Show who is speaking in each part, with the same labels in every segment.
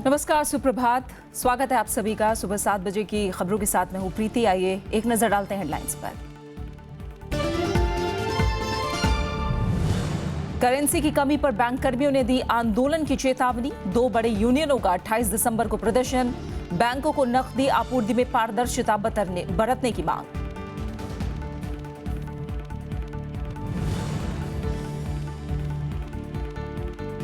Speaker 1: नमस्कार, सुप्रभात। स्वागत है आप सभी का सुबह 7 बजे की खबरों के साथ। मैं हूं प्रीति। आइए एक नजर डालते हैं हेडलाइंस पर। करेंसी की कमी पर बैंक कर्मियों ने दी आंदोलन की चेतावनी। 2 बड़े यूनियनों का 28 दिसंबर को प्रदर्शन। बैंकों को नकदी आपूर्ति में पारदर्शिता बरतने की मांग।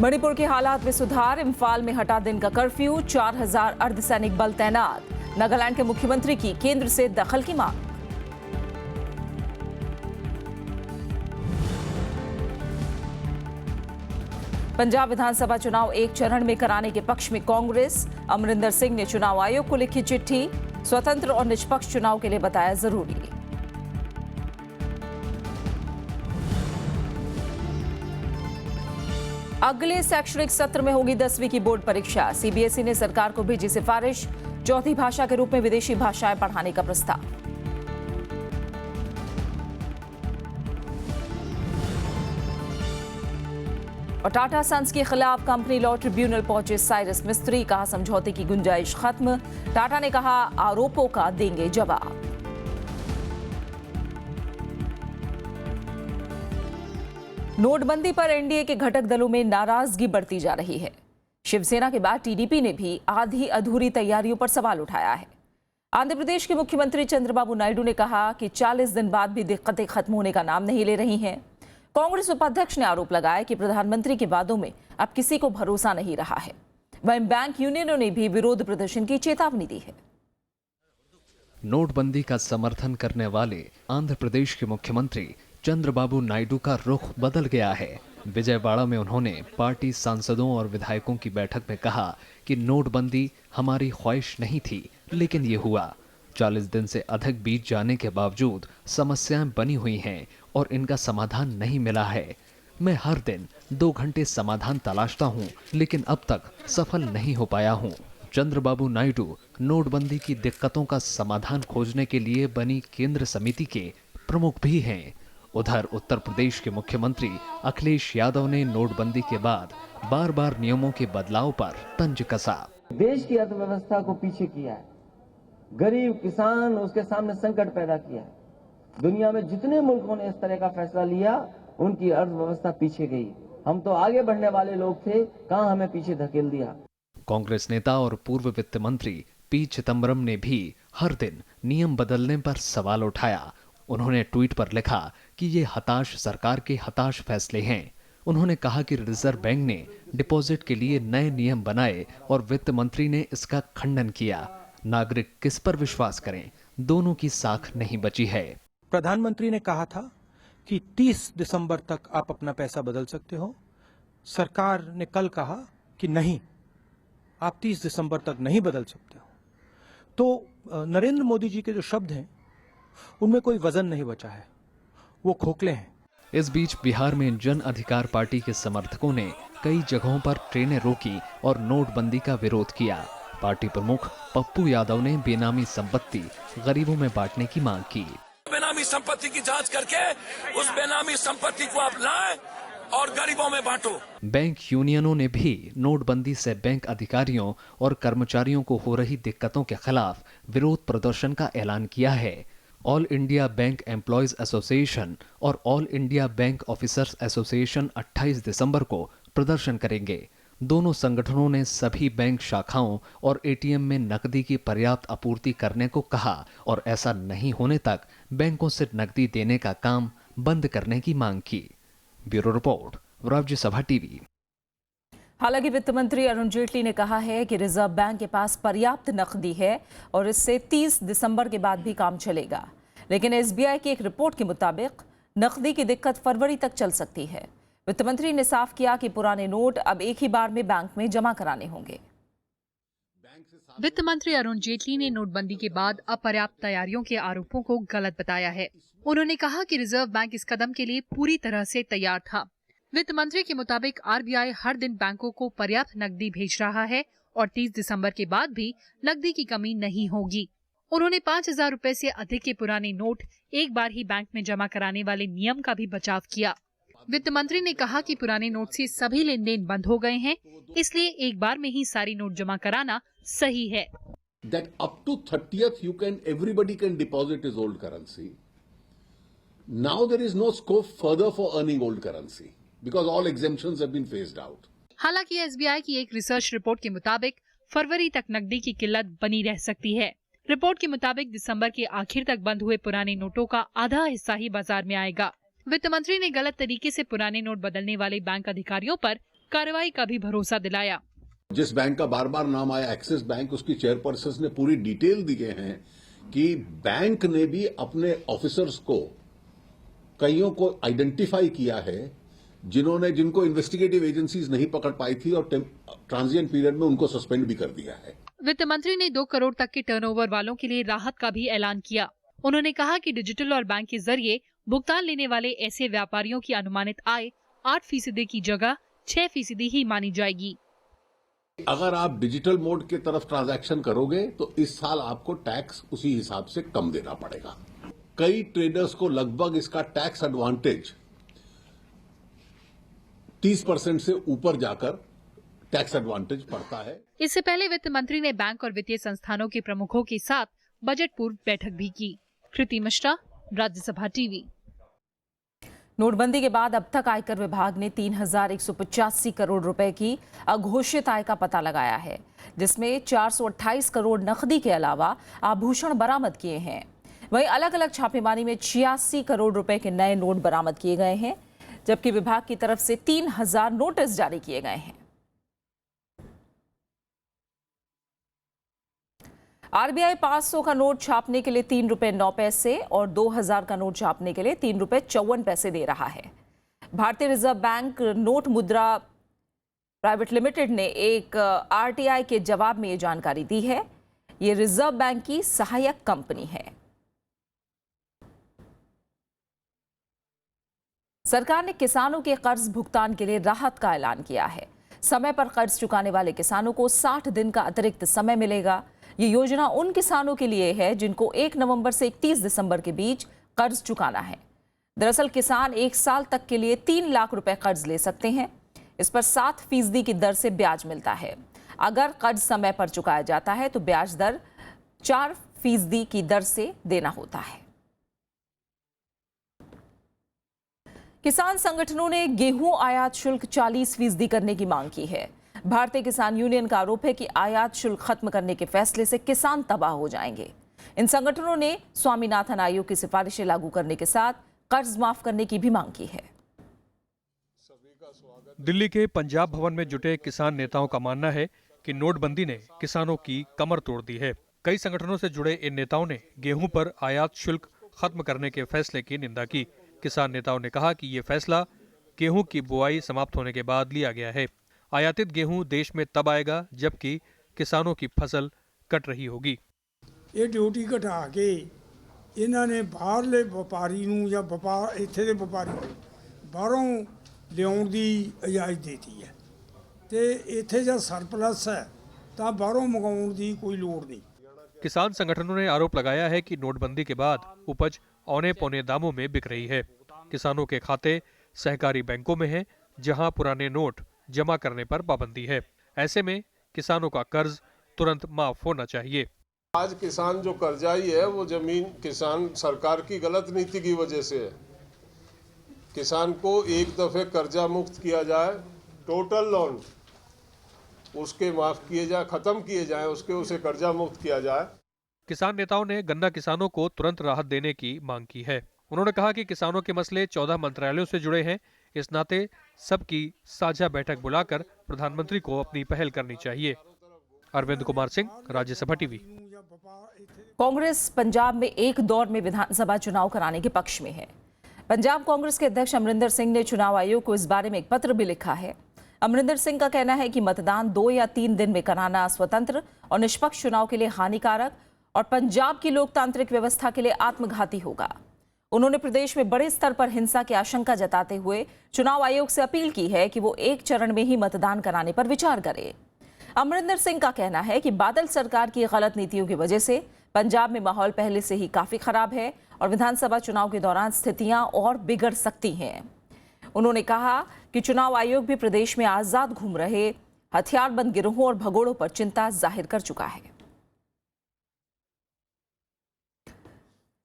Speaker 1: मणिपुर के हालात में सुधार। इम्फाल में हटा दिन का कर्फ्यू। 4000 अर्धसैनिक बल तैनात। नागालैंड के मुख्यमंत्री की केंद्र से दखल की मांग। पंजाब विधानसभा चुनाव एक चरण में कराने के पक्ष में कांग्रेस। अमरिंदर सिंह ने चुनाव आयोग को लिखी चिट्ठी। स्वतंत्र और निष्पक्ष चुनाव के लिए बताया जरूरी। अगले शैक्षणिक सत्र में होगी 10वीं की बोर्ड परीक्षा। सीबीएसई ने सरकार को भेजी सिफारिश। चौथी भाषा के रूप में विदेशी भाषाएं पढ़ाने का प्रस्ताव। और टाटा सन्स के खिलाफ कंपनी लॉ ट्रिब्यूनल पहुंचे साइरस मिस्त्री। कहा समझौते की गुंजाइश खत्म। टाटा ने कहा आरोपों का देंगे जवाब। नोटबंदी पर एनडीए के घटक दलों में नाराजगी बढ़ती जा रही है। शिवसेना के बाद टीडीपी ने भी आधी अधूरी तैयारियों पर सवाल उठाया है। आंध्र प्रदेश के मुख्यमंत्री चंद्रबाबू नायडू ने कहा कि 40 दिन बाद भी दिक्कतें खत्म होने का नाम नहीं ले रही हैं। कांग्रेस उपाध्यक्ष ने आरोप लगाया कि प्रधानमंत्री के वादों में अब किसी को भरोसा नहीं रहा है। वहीं बैंक यूनियनों ने भी विरोध प्रदर्शन की चेतावनी दी है।
Speaker 2: नोटबंदी का समर्थन करने वाले आंध्र प्रदेश के मुख्यमंत्री चंद्रबाबू नायडू का रुख बदल गया है। विजयवाड़ा में उन्होंने पार्टी सांसदों और विधायकों की बैठक में कहा कि नोटबंदी हमारी ख्वाहिश नहीं थी, लेकिन ये हुआ। 40 दिन से अधिक बीत जाने के बावजूद समस्याएं बनी हुई हैं और इनका समाधान नहीं मिला है। मैं हर दिन 2 घंटे समाधान तलाशता हूं, लेकिन अब तक सफल नहीं हो पाया हूं। चंद्रबाबू नायडू नोटबंदी की दिक्कतों का समाधान खोजने के लिए बनी केंद्र समिति के प्रमुख भी हैं। उधर उत्तर प्रदेश के मुख्यमंत्री अखिलेश यादव ने नोटबंदी के बाद बार बार नियमों के बदलाव पर तंज कसा।
Speaker 3: देश की अर्थव्यवस्था को पीछे किया है। गरीब किसान उसके सामने संकट पैदा किया है। दुनिया में जितने मुल्कों ने इस तरह का फैसला लिया, उनकी अर्थव्यवस्था पीछे गई। हम तो आगे बढ़ने वाले लोग थे, कहां हमें पीछे धकेल दिया।
Speaker 2: कांग्रेस नेता और पूर्व वित्त मंत्री पी चिदम्बरम ने भी हर दिन नियम बदलने पर सवाल उठाया। उन्होंने ट्वीट पर लिखा कि ये हताश सरकार के हताश फैसले हैं। उन्होंने कहा कि रिजर्व बैंक ने डिपॉजिट के लिए नए नियम बनाए और वित्त मंत्री ने इसका खंडन किया। नागरिक किस पर विश्वास करें, दोनों की साख नहीं बची है।
Speaker 4: प्रधानमंत्री ने कहा था कि 30 दिसंबर तक आप अपना पैसा बदल सकते हो। सरकार ने कल कहा कि नहीं, आप 30 दिसंबर तक नहीं बदल सकते हो। तो नरेंद्र मोदी जी के जो शब्द हैं उनमें कोई वजन नहीं बचा है, वो खोखले हैं।
Speaker 2: इस बीच बिहार में जन अधिकार पार्टी के समर्थकों ने कई जगहों पर ट्रेनें रोकी और नोटबंदी का विरोध किया। पार्टी प्रमुख पप्पू यादव ने बेनामी संपत्ति गरीबों में बांटने की मांग की।
Speaker 5: बेनामी संपत्ति की जांच करके उस बेनामी संपत्ति को आप लाएं और गरीबों में बांटो।
Speaker 2: बैंक यूनियनों ने भी नोटबंदी से बैंक अधिकारियों और कर्मचारियों को हो रही दिक्कतों के खिलाफ विरोध प्रदर्शन का ऐलान किया है। All India Bank Employees Association और All India Bank Officers Association 28 दिसंबर को प्रदर्शन करेंगे। दोनों संगठनों ने सभी बैंक शाखाओं और एटीएम में नकदी की पर्याप्त आपूर्ति करने को कहा और ऐसा नहीं होने तक बैंकों से नकदी देने का काम बंद करने की मांग की। Bureau report, Rajya Sabha TV.
Speaker 1: हालांकि वित्त मंत्री अरुण जेटली ने कहा है कि रिजर्व बैंक के पास पर्याप्त नकदी है और इससे 30 दिसंबर के बाद भी काम चलेगा। लेकिन एसबीआई की एक रिपोर्ट के मुताबिक नकदी की दिक्कत फरवरी तक चल सकती है। वित्त मंत्री ने साफ किया कि पुराने नोट अब एक ही बार में बैंक में जमा कराने होंगे।
Speaker 6: वित्त मंत्री अरुण जेटली ने नोटबंदी के बाद अपर्याप्त तैयारियों के आरोपों को गलत बताया है। उन्होंने कहा कि रिजर्व बैंक इस कदम के लिए पूरी तरह से तैयार था। वित्त मंत्री के मुताबिक आरबीआई हर दिन बैंकों को पर्याप्त नकदी भेज रहा है और 30 दिसंबर के बाद भी नकदी की कमी नहीं होगी। उन्होंने 5,000 रुपए से अधिक के पुराने नोट एक बार ही बैंक में जमा कराने वाले नियम का भी बचाव किया। वित्त मंत्री ने कहा कि पुराने नोट से सभी लेन देन बंद हो गए हैं, इसलिए एक बार में ही सारी नोट जमा कराना सही है।
Speaker 7: That up to 30th everybody can deposit his old currency. Now there is no scope further for earning old currency because all exemptions have been phased out.
Speaker 6: हालांकि एसबीआई की एक रिसर्च रिपोर्ट के मुताबिक फरवरी तक नकदी की किल्लत बनी रह सकती है। रिपोर्ट के मुताबिक दिसंबर के आखिर तक बंद हुए पुराने नोटों का आधा हिस्सा ही बाजार में आएगा। वित्त मंत्री ने गलत तरीके से पुराने नोट बदलने वाले बैंक अधिकारियों पर कार्रवाई का भी भरोसा दिलाया।
Speaker 7: जिस बैंक का बार बार नाम आया एक्सिस बैंक, उसकी चेयरपर्सन ने पूरी डिटेल दिए हैं कि बैंक ने भी अपने ऑफिसर्स को कईयों को आइडेंटिफाई किया है जिनको इन्वेस्टिगेटिव एजेंसीज नहीं पकड़ पाई थी और ट्रांजिएंट पीरियड में उनको सस्पेंड भी कर दिया है।
Speaker 6: वित्त मंत्री ने 2 करोड़ तक के टर्नओवर वालों के लिए राहत का भी ऐलान किया। उन्होंने कहा कि डिजिटल और बैंक के जरिए भुगतान लेने वाले ऐसे व्यापारियों की अनुमानित आय 8% की जगह 6% ही मानी जाएगी।
Speaker 7: अगर आप डिजिटल मोड के तरफ ट्रांजैक्शन करोगे तो इस साल आपको टैक्स उसी हिसाब से कम देना पड़ेगा। कई ट्रेडर्स को लगभग इसका टैक्स एडवांटेज 30% से ऊपर जाकर टैक्स एडवांटेज पड़ता है।
Speaker 6: इससे पहले वित्त मंत्री ने बैंक और वित्तीय संस्थानों के प्रमुखों के साथ बजट पूर्व बैठक भी की। कृति मिश्रा, राज्यसभा टीवी।
Speaker 1: नोटबंदी के बाद अब तक आयकर विभाग ने 3,185 करोड़ रुपए की अघोषित आय का पता लगाया है, जिसमें 428 करोड़ नकदी के अलावा आभूषण बरामद किए हैं। वहीं अलग अलग छापेमारी में 86 करोड़ रुपए के नए नोट बरामद किए गए हैं, जबकि विभाग की तरफ से 3,000 नोटिस जारी किए गए हैं। आरबीआई 500 का नोट छापने के लिए 3 रुपए 9 पैसे और 2000 का नोट छापने के लिए 3 रुपए 54 पैसे दे रहा है। भारतीय रिजर्व बैंक नोट मुद्रा प्राइवेट लिमिटेड ने एक आरटीआई के जवाब में ये जानकारी दी है। ये रिजर्व बैंक की सहायक कंपनी है। सरकार ने किसानों के कर्ज भुगतान के लिए राहत का ऐलान किया है। समय पर कर्ज चुकाने वाले किसानों को 60 दिन का अतिरिक्त समय मिलेगा। ये योजना उन किसानों के लिए है जिनको 1 नवंबर से 31 दिसंबर के बीच कर्ज चुकाना है। दरअसल किसान 1 साल तक के लिए 3 लाख रुपए कर्ज ले सकते हैं। इस पर 7% की दर से ब्याज मिलता है। अगर कर्ज समय पर चुकाया जाता है तो ब्याज दर 4% की दर से देना होता है। किसान संगठनों ने गेहूं आयात शुल्क 40% करने की मांग की है। भारतीय किसान यूनियन का आरोप है कि आयात शुल्क खत्म करने के फैसले से किसान तबाह हो जाएंगे। इन संगठनों ने स्वामीनाथन आयोग की सिफारिशें लागू करने के साथ कर्ज माफ करने की भी मांग की है।
Speaker 8: दिल्ली के पंजाब भवन में जुटे किसान नेताओं का मानना है कि नोटबंदी ने किसानों की कमर तोड़ दी है। कई संगठनों से जुड़े इन नेताओं ने गेहूं पर आयात शुल्क खत्म करने के फैसले की निंदा की। किसान नेताओं ने कहा कि ये फैसला गेहूं की बुआई समाप्त होने के बाद लिया गया है। आयातित गेहूं देश में तब आएगा जबकि किसानों की फसल कट रही होगी।
Speaker 9: ये ड्यूटी घटा के इन्होंने बाहरले व्यापारी नूं या व्यापार इत्थे दे व्यापारी बाहरों लियाउण दी इजाज़त देती है ते इत्थे जब सरप्लस है तो बाहरों मंगाउण दी कोई लोड़ नहीं।
Speaker 8: किसान संगठनों ने आरोप लगाया है कि नोटबंदी के बाद उपज औने पौने दामों में बिक रही है। किसानों के खाते सहकारी बैंकों में हैं, जहां पुराने नोट जमा करने पर पाबंदी है। ऐसे में किसानों का कर्ज तुरंत माफ होना चाहिए।
Speaker 10: आज किसान जो कर्जाई है वो जमीन किसान सरकार की गलत नीति की वजह से है। किसान को एक दफे कर्जा मुक्त किया जाए, टोटल लोन उसके माफ किए जाए, खत्म किए जाए, उसे कर्जा मुक्त किया जाए।
Speaker 8: किसान नेताओं ने गन्ना किसानों को तुरंत राहत देने की मांग की है। उन्होंने कहा कि किसानों के मसले 14 मंत्रालयों से जुड़े हैं। इस नाते सबकी साझा बैठक बुलाकर प्रधानमंत्री को अपनी पहल करनी चाहिए। अरविंद कुमार सिंह, राज्यसभा टीवी।
Speaker 1: कांग्रेस पंजाब में एक दौर में विधानसभा चुनाव कराने के पक्ष में है। पंजाब कांग्रेस के अध्यक्ष अमरिंदर सिंह ने चुनाव आयोग को इस बारे में एक पत्र भी लिखा है। अमरिंदर सिंह का कहना है कि मतदान 2 या 3 दिन में कराना स्वतंत्र और निष्पक्ष चुनाव के लिए हानिकारक और पंजाब की लोकतांत्रिक व्यवस्था के लिए आत्मघाती होगा। उन्होंने प्रदेश में बड़े स्तर पर हिंसा की आशंका जताते हुए चुनाव आयोग से अपील की है कि वो एक चरण में ही मतदान कराने पर विचार करे। अमरिंदर सिंह का कहना है कि बादल सरकार की गलत नीतियों की वजह से पंजाब में माहौल पहले से ही काफी खराब है और विधानसभा चुनाव के दौरान स्थितियां और बिगड़ सकती हैं। उन्होंने कहा कि चुनाव आयोग भी प्रदेश में आजाद घूम रहे हथियारबंद गिरोहों और भगोड़ों पर चिंता जाहिर कर चुका है।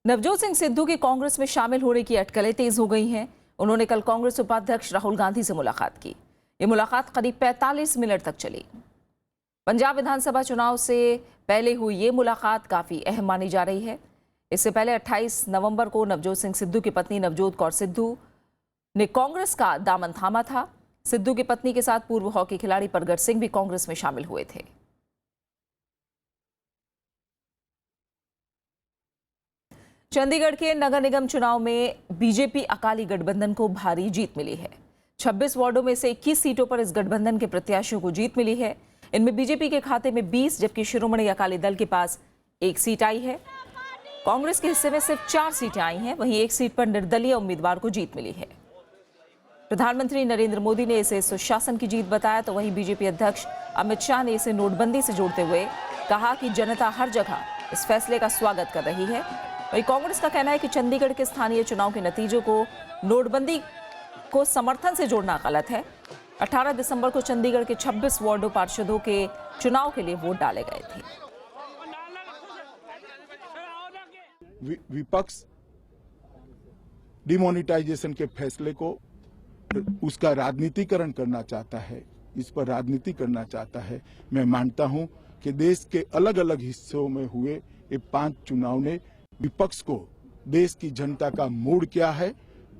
Speaker 1: नवजोत सिंह सिद्धू की कांग्रेस में शामिल होने की अटकलें तेज हो गई हैं। उन्होंने कल कांग्रेस उपाध्यक्ष राहुल गांधी से मुलाकात की। ये मुलाकात करीब 45 मिनट तक चली। पंजाब विधानसभा चुनाव से पहले हुई ये मुलाकात काफी अहम मानी जा रही है। इससे पहले 28 नवंबर को नवजोत सिंह सिद्धू की पत्नी नवजोत कौर सिद्धू ने कांग्रेस का दामन थामा था। सिद्धू की पत्नी के साथ पूर्व हॉकी खिलाड़ी परगट सिंह भी कांग्रेस में शामिल हुए थे। चंडीगढ़ के नगर निगम चुनाव में बीजेपी अकाली गठबंधन को भारी जीत मिली है। 26 वार्डों में से 21 सीटों पर इस गठबंधन के प्रत्याशियों को जीत मिली है। इनमें बीजेपी के खाते में 20 जबकि शिरोमणि अकाली दल के पास 1 सीट आई है। कांग्रेस के हिस्से में सिर्फ 4 सीटें आई हैं। वहीं 1 सीट पर निर्दलीय उम्मीदवार को जीत मिली है। प्रधानमंत्री नरेंद्र मोदी ने इसे सुशासन की जीत बताया, तो वहीं बीजेपी अध्यक्ष अमित शाह ने इसे नोटबंदी से जोड़ते हुए कहा कि जनता हर जगह इस फैसले का स्वागत कर रही है। वहीं कांग्रेस का कहना है कि चंडीगढ़ के स्थानीय चुनाव के नतीजों को नोटबंदी को समर्थन से जोड़ना गलत है। 18 दिसंबर को चंडीगढ़ के 26 वार्डों पार्षदों के चुनाव के लिए वोट डाले गए थे।
Speaker 11: विपक्ष डिमोनेटाइजेशन के फैसले को उसका राजनीतिकरण करना चाहता है, इस पर राजनीति करना चाहता है। मैं मानता हूं कि देश के अलग अलग हिस्सों में हुए ये 5 चुनाव ने विपक्ष को देश की जनता का मूड क्या है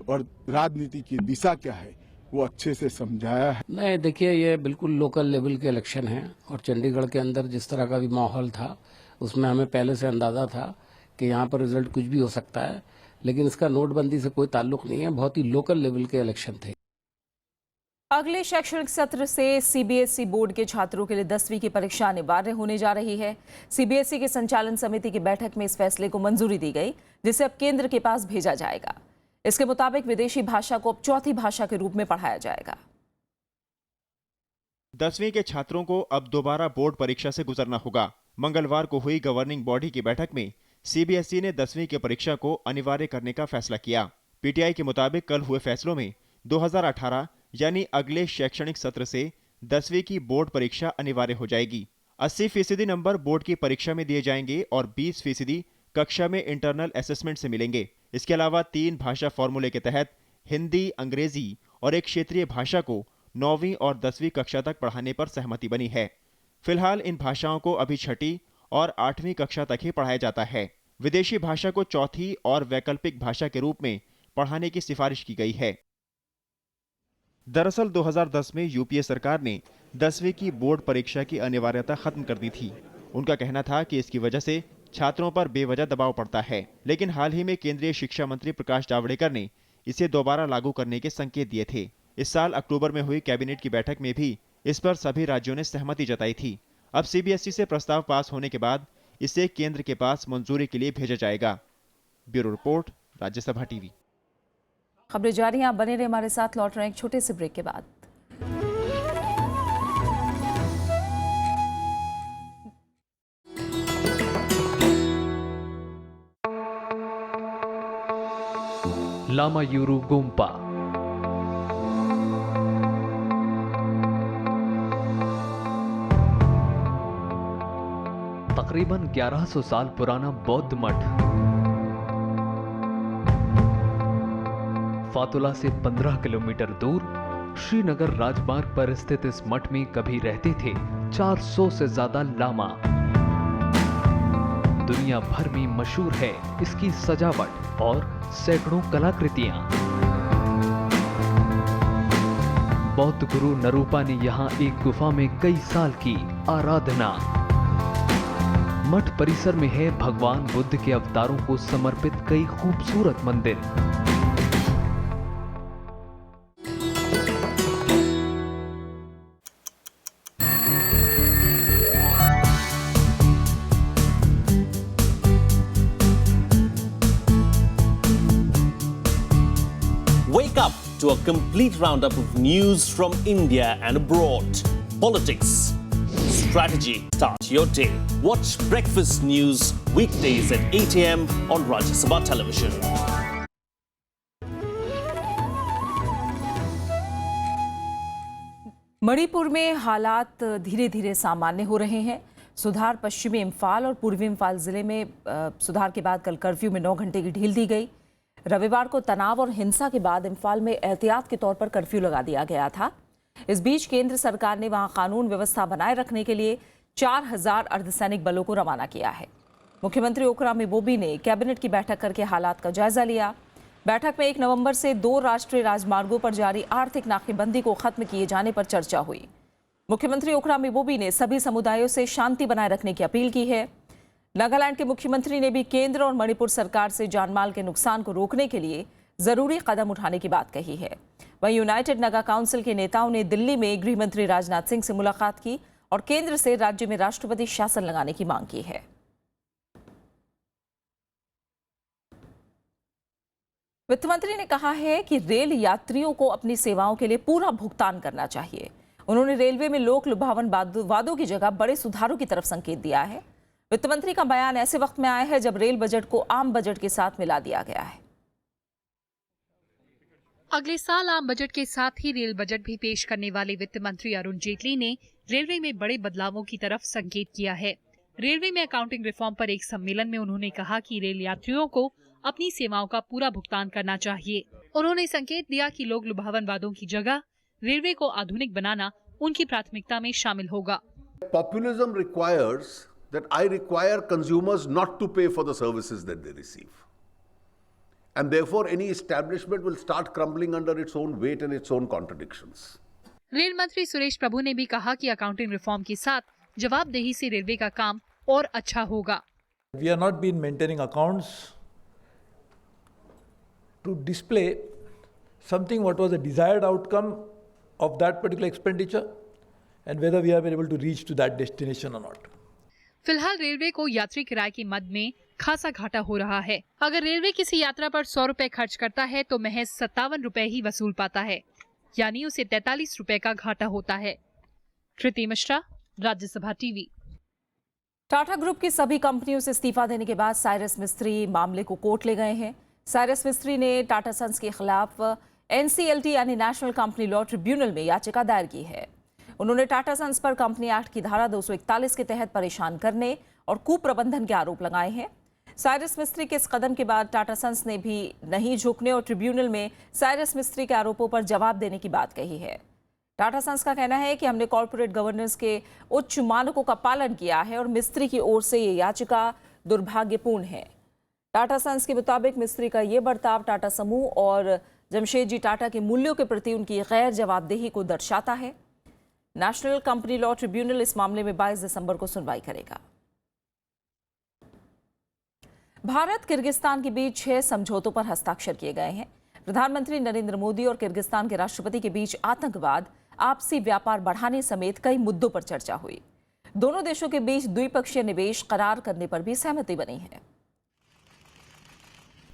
Speaker 11: और राजनीति की दिशा क्या है वो अच्छे से समझाया है।
Speaker 12: नहीं, देखिए, ये बिल्कुल लोकल लेवल के इलेक्शन है और चंडीगढ़ के अंदर जिस तरह का भी माहौल था उसमें हमें पहले से अंदाजा था कि यहाँ पर रिजल्ट कुछ भी हो सकता है, लेकिन इसका नोटबंदी से कोई ताल्लुक नहीं है। बहुत ही लोकल लेवल के इलेक्शन थे।
Speaker 1: अगले शैक्षणिक सत्र से सीबीएसई बोर्ड के छात्रों के लिए 10वीं की परीक्षा अनिवार्य होने जा रही है। सीबीएसई के संचालन समिति की बैठक में इस फैसले को मंजूरी दी गई, जिसे अब केंद्र के पास भेजा जाएगा। इसके मुताबिक विदेशी भाषा को अब चौथी भाषा के रूप में पढ़ाया जाएगा।
Speaker 13: 10वीं के छात्रों को अब दोबारा बोर्ड परीक्षा से गुजरना होगा। मंगलवार को हुई गवर्निंग बॉडी की बैठक में सीबीएसई ने 10वीं की परीक्षा को अनिवार्य करने का फैसला किया। पीटीआई के मुताबिक कल हुए फैसलों में 2018 यानी अगले शैक्षणिक सत्र से 10वीं की बोर्ड परीक्षा अनिवार्य हो जाएगी। 80% नंबर बोर्ड की परीक्षा में दिए जाएंगे और 20% कक्षा में इंटरनल असेसमेंट से मिलेंगे। इसके अलावा 3 भाषा फॉर्मूले के तहत हिंदी, अंग्रेजी और एक क्षेत्रीय भाषा को 9वीं और 10वीं कक्षा तक पढ़ाने पर सहमति बनी है। फिलहाल इन भाषाओं को अभी 6ठी और 8वीं कक्षा तक ही पढ़ाया जाता है। विदेशी भाषा को चौथी और वैकल्पिक भाषा के रूप में पढ़ाने की सिफारिश की गई है। दरअसल 2010 में यूपीए सरकार ने 10वीं की बोर्ड परीक्षा की अनिवार्यता खत्म कर दी थी। उनका कहना था कि इसकी वजह से छात्रों पर बेवजह दबाव पड़ता है, लेकिन हाल ही में केंद्रीय शिक्षा मंत्री प्रकाश जावड़ेकर ने इसे दोबारा लागू करने के संकेत दिए थे। इस साल अक्टूबर में हुई कैबिनेट की बैठक में भी इस पर सभी राज्यों ने सहमति जताई थी। अब सीबीएसई से प्रस्ताव पास होने के बाद इसे केंद्र के पास मंजूरी के लिए भेजा जाएगा। Bureau report, Rajya Sabha TV.
Speaker 1: खबरें जारी हैं, आप बने रहे हमारे साथ। लौट रहे हैं एक छोटे से ब्रेक के बाद।
Speaker 2: लामा यूरू गोम्पा तकरीबन 1100 साल पुराना बौद्ध मठ फातुला से 15 किलोमीटर दूर श्रीनगर राजमार्ग पर स्थित इस मठ में कभी रहते थे 400 से ज्यादा लामा। दुनिया भर में मशहूर है इसकी सजावट और सैकड़ों कलाकृतियां। बौद्ध गुरु नरूपा ने यहाँ एक गुफा में कई साल की आराधना। मठ परिसर में है भगवान बुद्ध के अवतारों को समर्पित कई खूबसूरत मंदिर।
Speaker 14: Wake up to a complete roundup of news from India and abroad. Politics, strategy. Start your day. Watch Breakfast News weekdays at 8 a.m. on Rajya Sabha Television.
Speaker 1: Manipur में हालात धीरे धीरे सामान्य हो रहे हैं। सुधार पश्चिमी इम्फाल और पूर्वी इम्फाल जिले में सुधार के बाद कल कर्फ्यू में 9 घंटे की ढील दी गई। रविवार को तनाव और हिंसा के बाद इम्फाल में एहतियात के तौर पर कर्फ्यू लगा दिया गया था। इस बीच केंद्र सरकार ने वहां कानून व्यवस्था बनाए रखने के लिए 4000 अर्धसैनिक बलों को रवाना किया है। मुख्यमंत्री ओकराम इबोबी ने कैबिनेट की बैठक करके हालात का जायजा लिया। बैठक में 1 नवंबर से 2 राष्ट्रीय राजमार्गों पर जारी आर्थिक नाकेबंदी को खत्म किए जाने पर चर्चा हुई। मुख्यमंत्री ओकराम इबोबी ने सभी समुदायों से शांति बनाए रखने की अपील की है। नागालैंड के मुख्यमंत्री ने भी केंद्र और मणिपुर सरकार से जानमाल के नुकसान को रोकने के लिए जरूरी कदम उठाने की बात कही है। वहीं यूनाइटेड नागा काउंसिल के नेताओं ने दिल्ली में गृह मंत्री राजनाथ सिंह से मुलाकात की और केंद्र से राज्य में राष्ट्रपति शासन लगाने की मांग की है। वित्त मंत्री ने कहा है कि रेल यात्रियों को अपनी सेवाओं के लिए पूरा भुगतान करना चाहिए। उन्होंने रेलवे में लोक लुभावन वादों की जगह बड़े सुधारों की तरफ संकेत दिया है। वित्त मंत्री का बयान ऐसे वक्त में आया है जब रेल बजट को आम बजट के साथ मिला दिया गया है।
Speaker 6: अगले साल आम बजट के साथ ही रेल बजट भी पेश करने वाले वित्त मंत्री अरुण जेटली ने रेलवे में बड़े बदलावों की तरफ संकेत किया है। रेलवे में अकाउंटिंग रिफॉर्म पर एक सम्मेलन में उन्होंने कहा कि रेल यात्रियों को अपनी सेवाओं का पूरा भुगतान करना चाहिए। उन्होंने संकेत दिया कि लोक लुभावन वादों की जगह रेलवे को आधुनिक बनाना उनकी प्राथमिकता में शामिल होगा।
Speaker 7: Populism requires that I require consumers not to pay for the services that they receive. And therefore any establishment will start crumbling under its own weight and its own contradictions.
Speaker 6: Rail मंत्री सुरेश प्रभु ने भी कहा कि accounting reform के साथ जवाबदेही से railway का काम और अच्छा होगा।
Speaker 15: We are not been maintaining accounts to display something what was the desired outcome of that particular expenditure and whether we have been able to reach to that destination or not.
Speaker 6: फिलहाल railway को यात्री किराए की मद में खासा घाटा हो रहा है। अगर रेलवे किसी यात्रा पर 100 रुपए खर्च करता है तो महज 57 रुपए ही वसूल पाता है, यानी उसे 43 रुपए का घाटा होता है। कृति मिश्रा, राज्यसभा टीवी।
Speaker 1: टाटा ग्रुप की सभी कंपनियों से इस्तीफा देने के बाद साइरस मिस्त्री मामले को कोर्ट ले गए हैं। साइरस मिस्त्री ने टाटा सन्स के खिलाफ NCLT यानी नेशनल कंपनी लॉ ट्रिब्यूनल में याचिका दायर की है। उन्होंने टाटा सन्स पर कंपनी एक्ट की धारा 241 के तहत परेशान करने और कुप्रबंधन के आरोप लगाए हैं। साइरस मिस्त्री के इस कदम के बाद टाटा सन्स ने भी नहीं झुकने और ट्रिब्यूनल में साइरस मिस्त्री के आरोपों पर जवाब देने की बात कही है। टाटा सन्स का कहना है कि हमने कॉर्पोरेट गवर्नेंस के उच्च मानकों का पालन किया है और मिस्त्री की ओर से ये याचिका दुर्भाग्यपूर्ण है। टाटा सन्स के मुताबिक मिस्त्री का ये बर्ताव टाटा समूह और जमशेदजी टाटा के मूल्यों के प्रति उनकी गैर जवाबदेही को दर्शाता है। नेशनल कंपनी लॉ ट्रिब्यूनल इस मामले में 22 दिसंबर को सुनवाई करेगा। भारत किर्गिस्तान के बीच 6 समझौतों पर हस्ताक्षर किए गए हैं। प्रधानमंत्री नरेंद्र मोदी और किर्गिस्तान के राष्ट्रपति के बीच आतंकवाद, आपसी व्यापार बढ़ाने समेत कई मुद्दों पर चर्चा हुई। दोनों देशों के बीच द्विपक्षीय निवेश करार करने पर भी सहमति बनी है।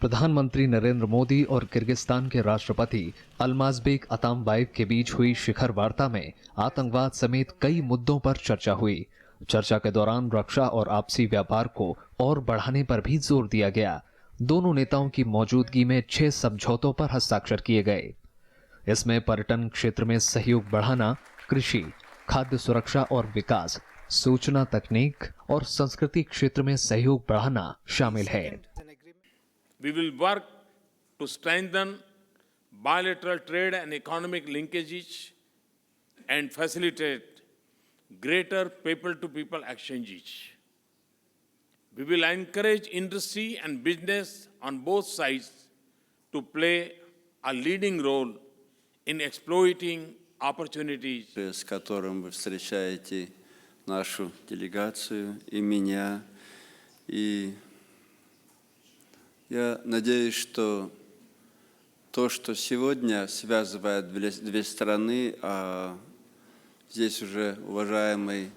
Speaker 2: प्रधानमंत्री नरेंद्र मोदी और किर्गिस्तान के राष्ट्रपति अल्माज़बेक अतामबाएव के बीच हुई शिखर वार्ता में आतंकवाद समेत कई मुद्दों पर चर्चा हुई। चर्चा के दौरान रक्षा और आपसी व्यापार को और बढ़ाने पर भी जोर दिया गया। दोनों नेताओं की मौजूदगी में 6 समझौतों पर हस्ताक्षर किए गए। इसमें पर्यटन क्षेत्र में सहयोग बढ़ाना, कृषि, खाद्य सुरक्षा और विकास, सूचना तकनीक और संस्कृति क्षेत्र में सहयोग बढ़ाना शामिल है।
Speaker 5: We will work to strengthen bilateral trade and economic linkages and facilitate greater people-to-people exchanges. We will encourage industry and business on both sides to play a leading role in exploiting opportunities.
Speaker 16: С которым вы встречаете нашу делегацию и меня, и я надеюсь, что то, что сегодня связывает две страны, здесь уже уважаемый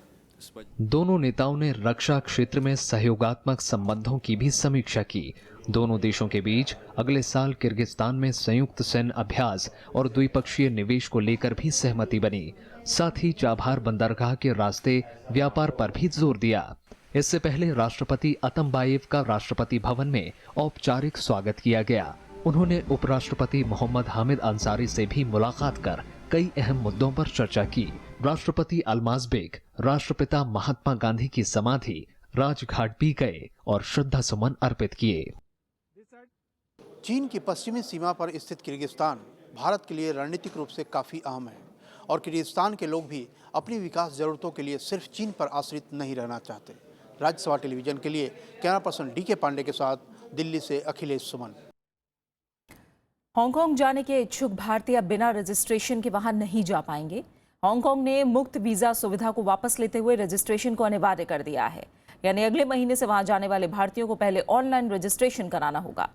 Speaker 2: दोनों नेताओं ने रक्षा क्षेत्र में सहयोगात्मक संबंधों की भी समीक्षा की। दोनों देशों के बीच अगले साल किर्गिस्तान में संयुक्त सैन्य अभ्यास और द्विपक्षीय निवेश को लेकर भी सहमति बनी। साथ ही चाबहार बंदरगाह के रास्ते व्यापार पर भी जोर दिया। इससे पहले राष्ट्रपति अतामबाएव का राष्ट्रपति भवन में औपचारिक स्वागत किया गया। उन्होंने उपराष्ट्रपति मोहम्मद हामिद अंसारी से भी मुलाकात कर कई अहम मुद्दों पर चर्चा की। राष्ट्रपति अल्माज बेग राष्ट्रपिता महात्मा गांधी की समाधि राजघाट भी गए और श्रद्धा सुमन अर्पित किए।
Speaker 17: चीन की पश्चिमी सीमा पर स्थित किर्गिस्तान भारत के लिए रणनीतिक रूप से काफ़ी अहम है और किर्गिस्तान के लोग भी अपनी विकास जरूरतों के लिए सिर्फ चीन पर आश्रित नहीं रहना चाहते। राज्यसभा टेलीविजन के लिए कैमरा पर्सन डी के पांडे के साथ दिल्ली से अखिलेश सुमन।
Speaker 1: हांगकांग जाने के इच्छुक भारतीय अब बिना रजिस्ट्रेशन के वहां नहीं जा पाएंगे। हांगकांग ने मुक्त वीजा सुविधा को वापस लेते हुए रजिस्ट्रेशन को अनिवार्य कर दिया है, यानी अगले महीने से वहां जाने वाले भारतीयों को पहले ऑनलाइन रजिस्ट्रेशन कराना होगा।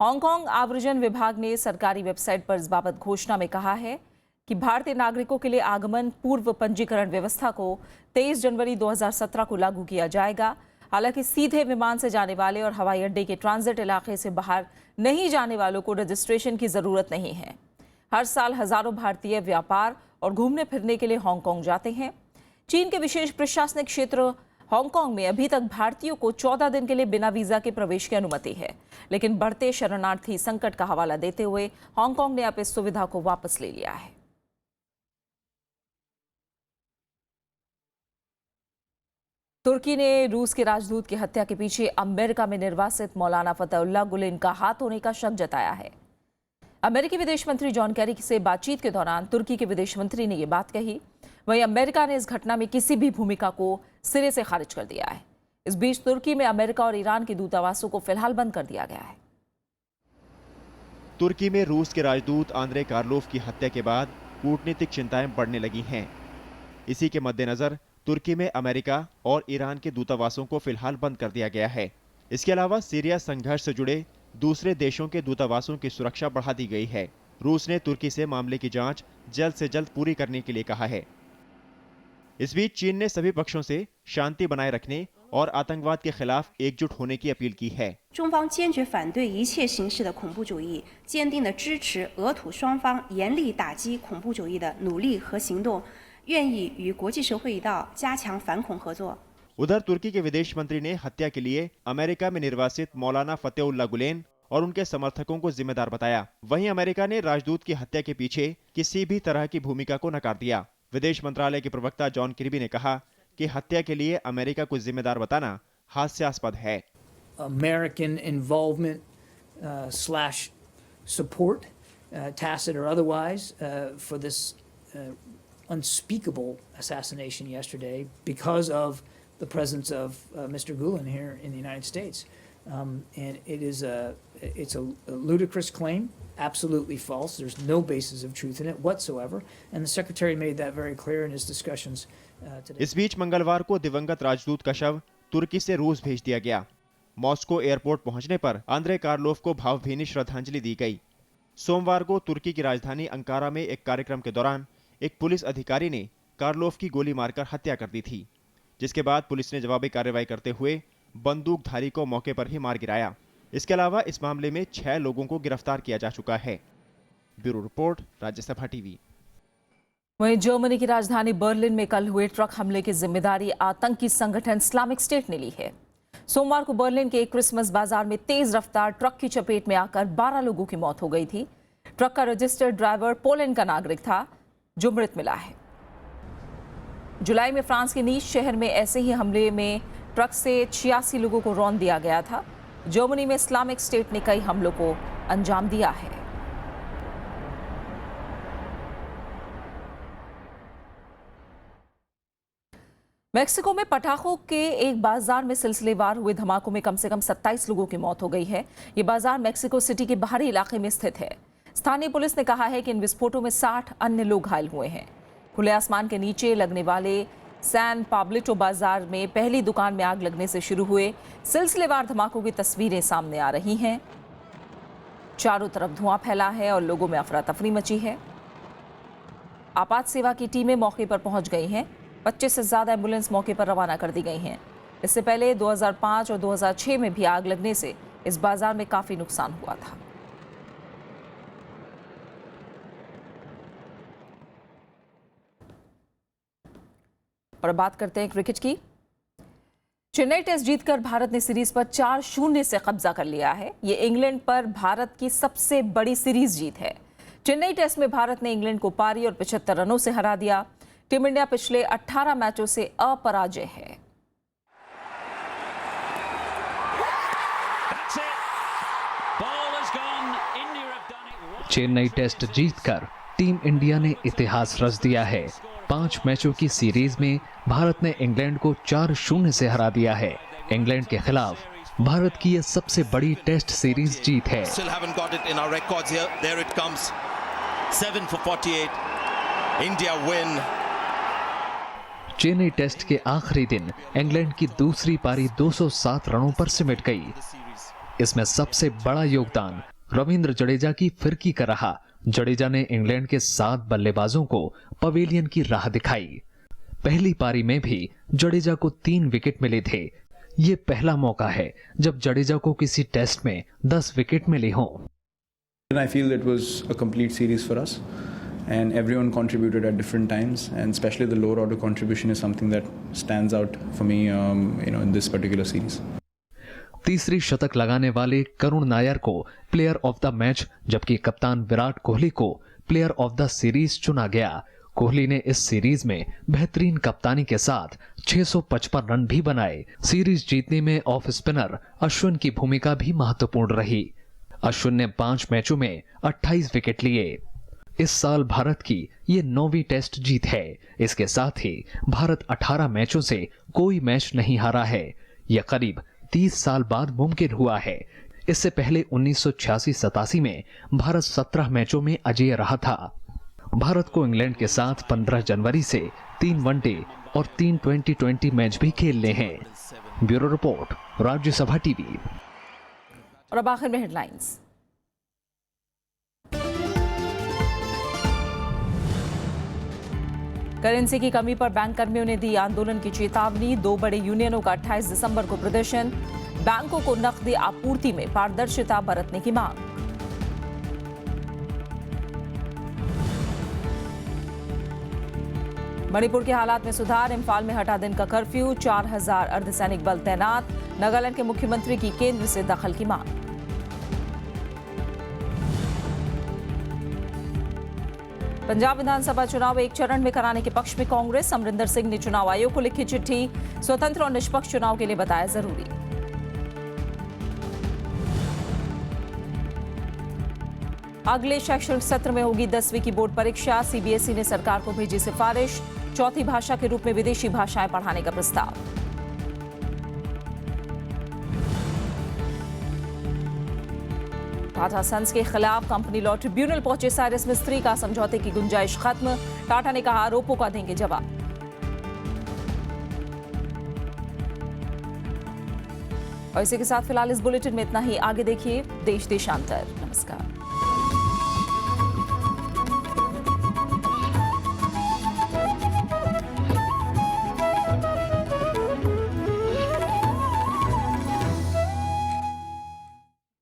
Speaker 1: हांगकांग आव्रजन विभाग ने सरकारी वेबसाइट पर इस बाबत घोषणा में कहा है कि भारतीय नागरिकों के लिए आगमन पूर्व पंजीकरण व्यवस्था को 23 जनवरी 2017 को लागू किया जाएगा। हालांकि सीधे विमान से जाने वाले और हवाई अड्डे के ट्रांजिट इलाके से बाहर नहीं जाने वालों को रजिस्ट्रेशन की जरूरत नहीं है। हर साल हजारों भारतीय व्यापार और घूमने फिरने के लिए हांगकांग जाते हैं। चीन के विशेष प्रशासनिक क्षेत्र हांगकांग में अभी तक भारतीयों को 14 दिन के लिए बिना वीजा के प्रवेश की अनुमति है, लेकिन बढ़ते शरणार्थी संकट का हवाला देते हुए हांगकांग ने अब इस सुविधा को वापस ले लिया है। तुर्की ने रूस के राजदूत की हत्या के पीछे अमेरिका में निर्वासित मौलाना फतेहुल्लाह गुलेन का हाथ होने का शक जताया है। अमेरिकी विदेश मंत्री जॉन कैरी से बातचीत के दौरान तुर्की के विदेश मंत्री ने यह बात कही। वहीं अमेरिका ने इस घटना में किसी भी भूमिका को सिरे से खारिज कर दिया है। इस बीच तुर्की में अमेरिका और ईरान के दूतावासों को फिलहाल बंद कर दिया गया है।
Speaker 13: तुर्की में रूस के राजदूत आंद्रे कार्लोफ की हत्या के बाद कूटनीतिक चिंताएं बढ़ने लगी हैं। इसी के मद्देनजर तुर्की में अमेरिका और ईरान के दूतावासों को फिलहाल बंद कर दिया गया है। इसके अलावा सीरिया संघर्ष से जुड़े दूसरे देशों के दूतावासों की सुरक्षा बढ़ा दी गई है। रूस ने तुर्की से मामले की जांच जल्द से जल्द पूरी करने के लिए कहा है। इस बीच चीन ने सभी पक्षों से शांति बनाए रखने और आतंकवाद के खिलाफ एकजुट होने की अपील की है।
Speaker 18: 中方坚决反对一切形式的恐怖主义，坚定地支持俄土双方严厉打击恐怖主义的努力和行动，愿意与国际社会一道加强反恐合作。
Speaker 13: उधर तुर्की के विदेश मंत्री ने हत्या के लिए अमेरिका में निर्वासित मौलाना फतेहुल्लाह गुलेन और उनके समर्थकों को जिम्मेदार बताया। वहीं अमेरिका ने राजदूत की हत्या के पीछे किसी भी तरह की भूमिका को नकार दिया। विदेश मंत्रालय के प्रवक्ता जॉन किर्बी ने कहा कि हत्या के लिए अमेरिका को जिम्मेदार बताना हास्यास्पद है।
Speaker 19: American involvement slash support, tacit or otherwise, for this unspeakable assassination yesterday because of the presence of Mr. Gulen here in the United States. And it's a ludicrous claim, absolutely false. There's no basis of truth in it whatsoever. And the Secretary made that very clear in his discussions today.
Speaker 13: इस बीच मंगलवार को दिवंगत राजदूत का शव तुर्की से रूस भेज दिया गया। मॉस्को एयरपोर्ट पहुंचने पर आंद्रे कार्लोफ को भावभीनी श्रद्धांजलि दी गई। सोमवार को तुर्की की राजधानी अंकारा में एक कार्यक्रम के दौरान एक पुलिस अधिकारी ने कार्लोफ की गोली मारकर हत्या कर दी थी, जिसके बाद पुलिस ने जवाबी कार्रवाई करते हुए बंदूकधारी को मौके पर ही मार गिराया। इसके अलावा इस मामले में 6 लोगों को गिरफ्तार किया जा चुका है। Bureau report, Rajya Sabha TV.
Speaker 1: वहीं जर्मनी की राजधानी बर्लिन में कल हुए ट्रक हमले की जिम्मेदारी आतंकी संगठन इस्लामिक स्टेट ने ली है। सोमवार को बर्लिन के एक क्रिसमस बाजार में तेज रफ्तार ट्रक की चपेट में आकर 12 लोगों की मौत हो गई थी। ट्रक का रजिस्टर्ड ड्राइवर पोलैंड का नागरिक था, जो मृत मिला है। जुलाई में फ्रांस के नीस शहर में ऐसे ही हमले में ट्रक से 86 लोगों को रौंद दिया गया था। जर्मनी में इस्लामिक स्टेट ने कई हमलों को अंजाम दिया है। मेक्सिको में पटाखों के एक बाजार में सिलसिलेवार हुए धमाकों में कम से कम 27 लोगों की मौत हो गई है। ये बाजार मेक्सिको सिटी के बाहरी इलाके में स्थित है। स्थानीय पुलिस ने कहा है कि इन विस्फोटों में 60 अन्य लोग घायल हुए हैं। खुले आसमान के नीचे लगने वाले सैन पाब्लिटो बाजार में पहली दुकान में आग लगने से शुरू हुए सिलसिलेवार धमाकों की तस्वीरें सामने आ रही हैं। चारों तरफ धुआं फैला है और लोगों में अफरा तफरी मची है। आपात सेवा की टीमें मौके पर पहुंच गई हैं। 25 से ज्यादा एम्बुलेंस मौके पर रवाना कर दी गई हैं। इससे पहले 2005 और 2006 में भी आग लगने से इस बाजार में काफी नुकसान हुआ था। पर बात करते हैं क्रिकेट की। चेन्नई टेस्ट जीतकर भारत ने सीरीज पर 4-0 से कब्जा कर लिया है। ये इंग्लैंड पर भारत की सबसे बड़ी सीरीज जीत है। चेन्नई टेस्ट में भारत ने इंग्लैंड को पारी और 75 रनों से हरा दिया। टीम इंडिया पिछले 18 मैचों से अपराजय है।
Speaker 2: चेन्नई टेस्ट जीतकर टीम इंडिया ने इतिहास रच दिया है। 5 मैचों की सीरीज में भारत ने इंग्लैंड को 4-0 से हरा दिया है। इंग्लैंड के खिलाफ भारत की यह सबसे बड़ी टेस्ट सीरीज जीत है।
Speaker 20: Still haven't got it in our records here. There it comes. 7 for 48. India win.
Speaker 2: Chennai test के आखिरी दिन इंग्लैंड की दूसरी पारी 207 रनों पर सिमट गई। इसमें सबसे बड़ा योगदान रविंद्र जडेजा की फिरकी का रहा। जडेजा ने इंग्लैंड के 7 बल्लेबाजों को पवेलियन की राह दिखाई। पहली पारी में भी जडेजा को 3 विकेट मिले थे। ये पहला मौका है जब जडेजा को किसी टेस्ट में 10 विकेट मिले हों।
Speaker 21: I feel it was a complete series for us, and everyone contributed at different times, and especially the lower order contribution is something that stands out for me, in this particular series.
Speaker 2: तीसरी शतक लगाने वाले करुण नायर को player of the match, जबकि कप्तान विराट कोहली को player of the series चुना गया। कोहली ने इस सीरीज में बेहतरीन कप्तानी के साथ 655 रन भी बनाए। सीरीज जीतने में ऑफ स्पिनर अश्विन की भूमिका भी महत्वपूर्ण रही। अश्विन ने 5 मैचों में 28 विकेट लिए। इस साल भारत की ये 9वीं टेस्ट जीत है। इसके साथ ही भारत 18 मैचों से कोई मैच नहीं हारा है। यह करीब 30 साल बाद मुमकिन हुआ है। इससे पहले 1986-87 में भारत 17 मैचों में अजेय रहा था। भारत को इंग्लैंड के साथ 15 जनवरी से 3 वनडे और 3 2020 मैच भी खेलने हैं। Bureau report, Rajya Sabha TV.
Speaker 1: और अब आखिर में हेडलाइंस। करेंसी की कमी पर बैंक कर्मियों ने दी आंदोलन की चेतावनी। 2 बड़े यूनियनों का 28 दिसंबर को प्रदर्शन। बैंकों को नकदी आपूर्ति में पारदर्शिता बरतने की मांग। मणिपुर के हालात में सुधार। इम्फाल में हटा दिन का कर्फ्यू। 4000 अर्धसैनिक बल तैनात। नागालैंड के मुख्यमंत्री की केंद्र से दखल की मांग। पंजाब विधानसभा चुनाव एक चरण में कराने के पक्ष में कांग्रेस। अमरिंदर सिंह ने चुनाव आयोग को लिखी चिट्ठी। स्वतंत्र और निष्पक्ष चुनाव के लिए बताया जरूरी। अगले शैक्षणिक सत्र में होगी 10वीं की बोर्ड परीक्षा। सीबीएसई ने सरकार को भेजी सिफारिश। चौथी भाषा के रूप में विदेशी भाषाएं पढ़ाने का प्रस्ताव। टाटा सन्स के खिलाफ कंपनी लॉ ट्रिब्यूनल पहुंचे साइरस मिस्त्री। का समझौते की गुंजाइश खत्म। टाटा ने कहा आरोपों का देंगे जवाब। और इसी के साथ फिलहाल इस बुलेटिन में इतना ही। आगे देखिए देश देशांतर। नमस्कार।